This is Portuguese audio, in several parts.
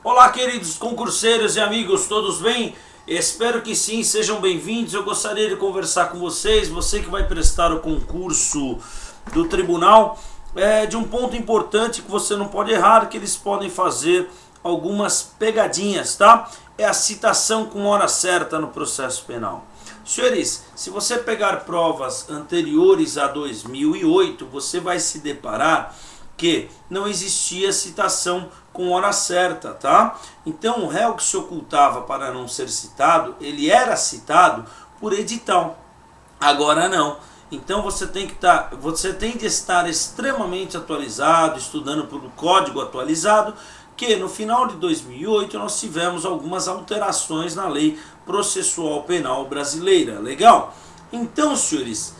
Olá, queridos concurseiros e amigos, todos bem? Espero que sim, sejam bem-vindos. Eu gostaria de conversar com vocês, você que vai prestar o concurso do tribunal, de um ponto importante que você não pode errar, que eles podem fazer algumas pegadinhas, tá? É a citação com hora certa no processo penal. Senhores, se você pegar provas anteriores a 2008, você vai se deparar que não existia citação com hora certa, tá? Então o réu que se ocultava para não ser citado, ele era citado por edital. Agora não. Então você tem de estar extremamente atualizado, estudando pelo código atualizado, que no final de 2008 nós tivemos algumas alterações na lei processual penal brasileira. Legal? Então, senhores,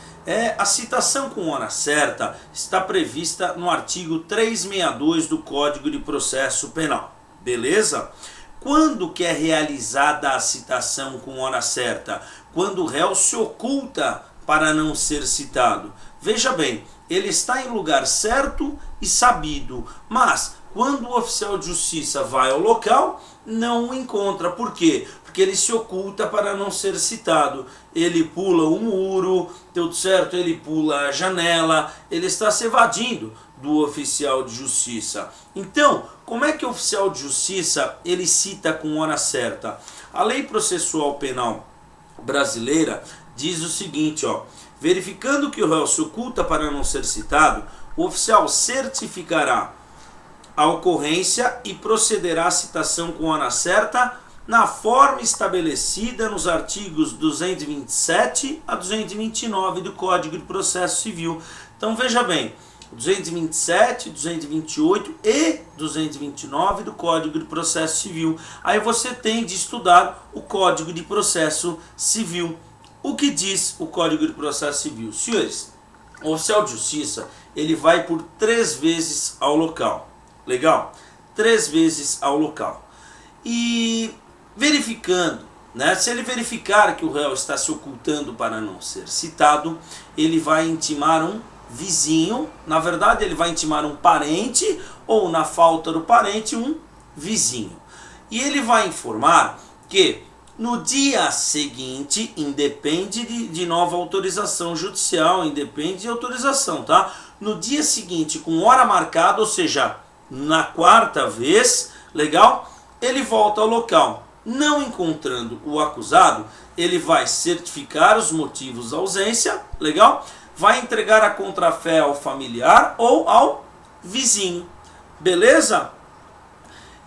a citação com hora certa está prevista no artigo 362 do Código de Processo Penal. Beleza? Quando que é realizada a citação com hora certa? Quando o réu se oculta para não ser citado. Veja bem, ele está em lugar certo e sabido, mas quando o oficial de justiça vai ao local, não o encontra. Por quê? Porque ele se oculta para não ser citado. Ele pula o muro, tudo certo? Ele pula a janela, ele está se evadindo do oficial de justiça. Então, como é que o oficial de justiça ele cita com hora certa? A lei processual penal brasileira diz o seguinte, ó: verificando que o réu se oculta para não ser citado, o oficial certificará a ocorrência e procederá à citação com hora certa na forma estabelecida nos artigos 227 a 229 do Código de Processo Civil. Então veja bem, 227, 228 e 229 do Código de Processo Civil. Aí você tem de estudar o Código de Processo Civil. O que diz o Código de Processo Civil? Senhores, o oficial de justiça ele vai por 3 vezes ao local. Legal? 3 vezes ao local. E verificando, né, se ele verificar que o réu está se ocultando para não ser citado, ele vai intimar um vizinho, na verdade ele vai intimar um parente, ou na falta do parente, um vizinho. E ele vai informar que no dia seguinte, independe de nova autorização judicial, independe de autorização, tá? No dia seguinte, com hora marcada, ou seja, na 4ª vez, legal? Ele volta ao local. Não encontrando o acusado, ele vai certificar os motivos da ausência, legal? Vai entregar a contrafé ao familiar ou ao vizinho, beleza?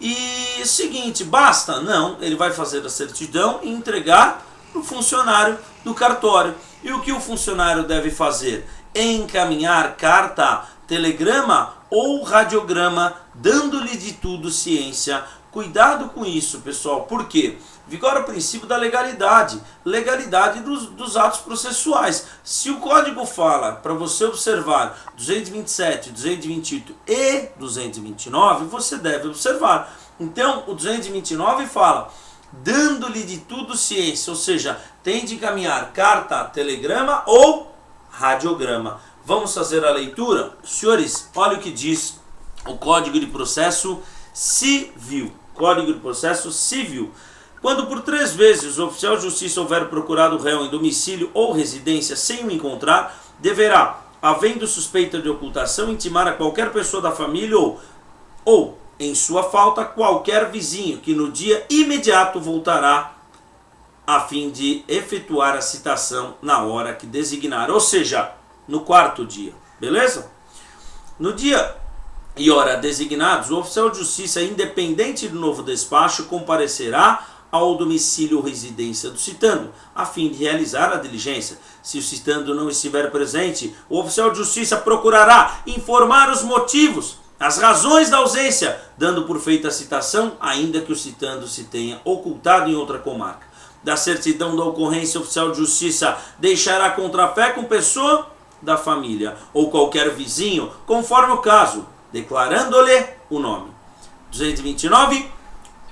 E seguinte, basta? Não, ele vai fazer a certidão e entregar para o funcionário do cartório. E o que o funcionário deve fazer? Encaminhar carta, telegrama ou radiograma, dando-lhe de tudo ciência. Cuidado com isso, pessoal, por quê? Vigora o princípio da legalidade dos atos processuais. Se o código fala para você observar 227, 228 e 229, você deve observar. Então, o 229 fala, dando-lhe de tudo ciência, ou seja, tem de encaminhar carta, telegrama ou radiograma. Vamos fazer a leitura? Senhores, olha o que diz o Código de Processo Civil. Código de Processo Civil. Quando por 3 vezes o oficial de justiça houver procurado o réu em domicílio ou residência sem o encontrar, deverá, havendo suspeita de ocultação, intimar a qualquer pessoa da família ou em sua falta, qualquer vizinho, que no dia imediato voltará a fim de efetuar a citação na hora que designar, ou seja, no 4º dia, beleza? No dia e hora designados, o oficial de justiça, independente do novo despacho, comparecerá ao domicílio ou residência do citando, a fim de realizar a diligência. Se o citando não estiver presente, o oficial de justiça procurará informar os motivos, as razões da ausência, dando por feita a citação, ainda que o citando se tenha ocultado em outra comarca. Da certidão da ocorrência, o oficial de justiça deixará contrafé com pessoa da família ou qualquer vizinho, conforme o caso, declarando-lhe o nome. 229.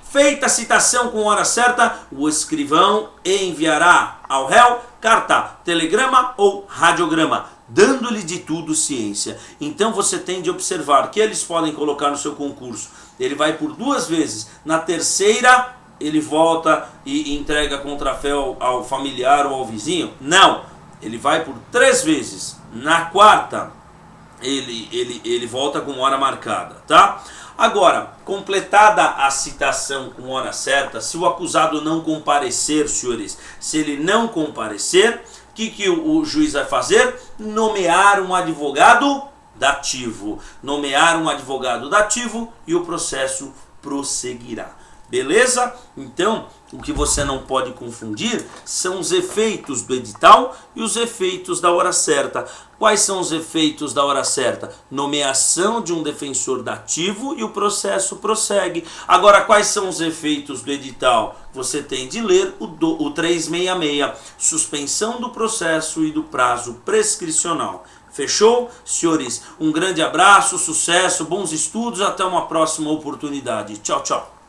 Feita a citação com hora certa, o escrivão enviará ao réu carta, telegrama ou radiograma, dando-lhe de tudo ciência. Então você tem de observar que eles podem colocar no seu concurso. Ele vai por 2 vezes, na terceira ele volta e entrega com troféu ao familiar ou ao vizinho? Não, ele vai por 3 vezes, na quarta ele volta com hora marcada, tá? Agora, completada a citação com hora certa, se o acusado não comparecer, senhores, se ele não comparecer, o que o juiz vai fazer? Nomear um advogado dativo. Nomear um advogado dativo e o processo prosseguirá. Beleza? Então, o que você não pode confundir são os efeitos do edital e os efeitos da hora certa. Quais são os efeitos da hora certa? Nomeação de um defensor dativo e o processo prossegue. Agora, quais são os efeitos do edital? Você tem de ler o 366, suspensão do processo e do prazo prescricional. Fechou? Senhores, um grande abraço, sucesso, bons estudos, até uma próxima oportunidade. Tchau, tchau.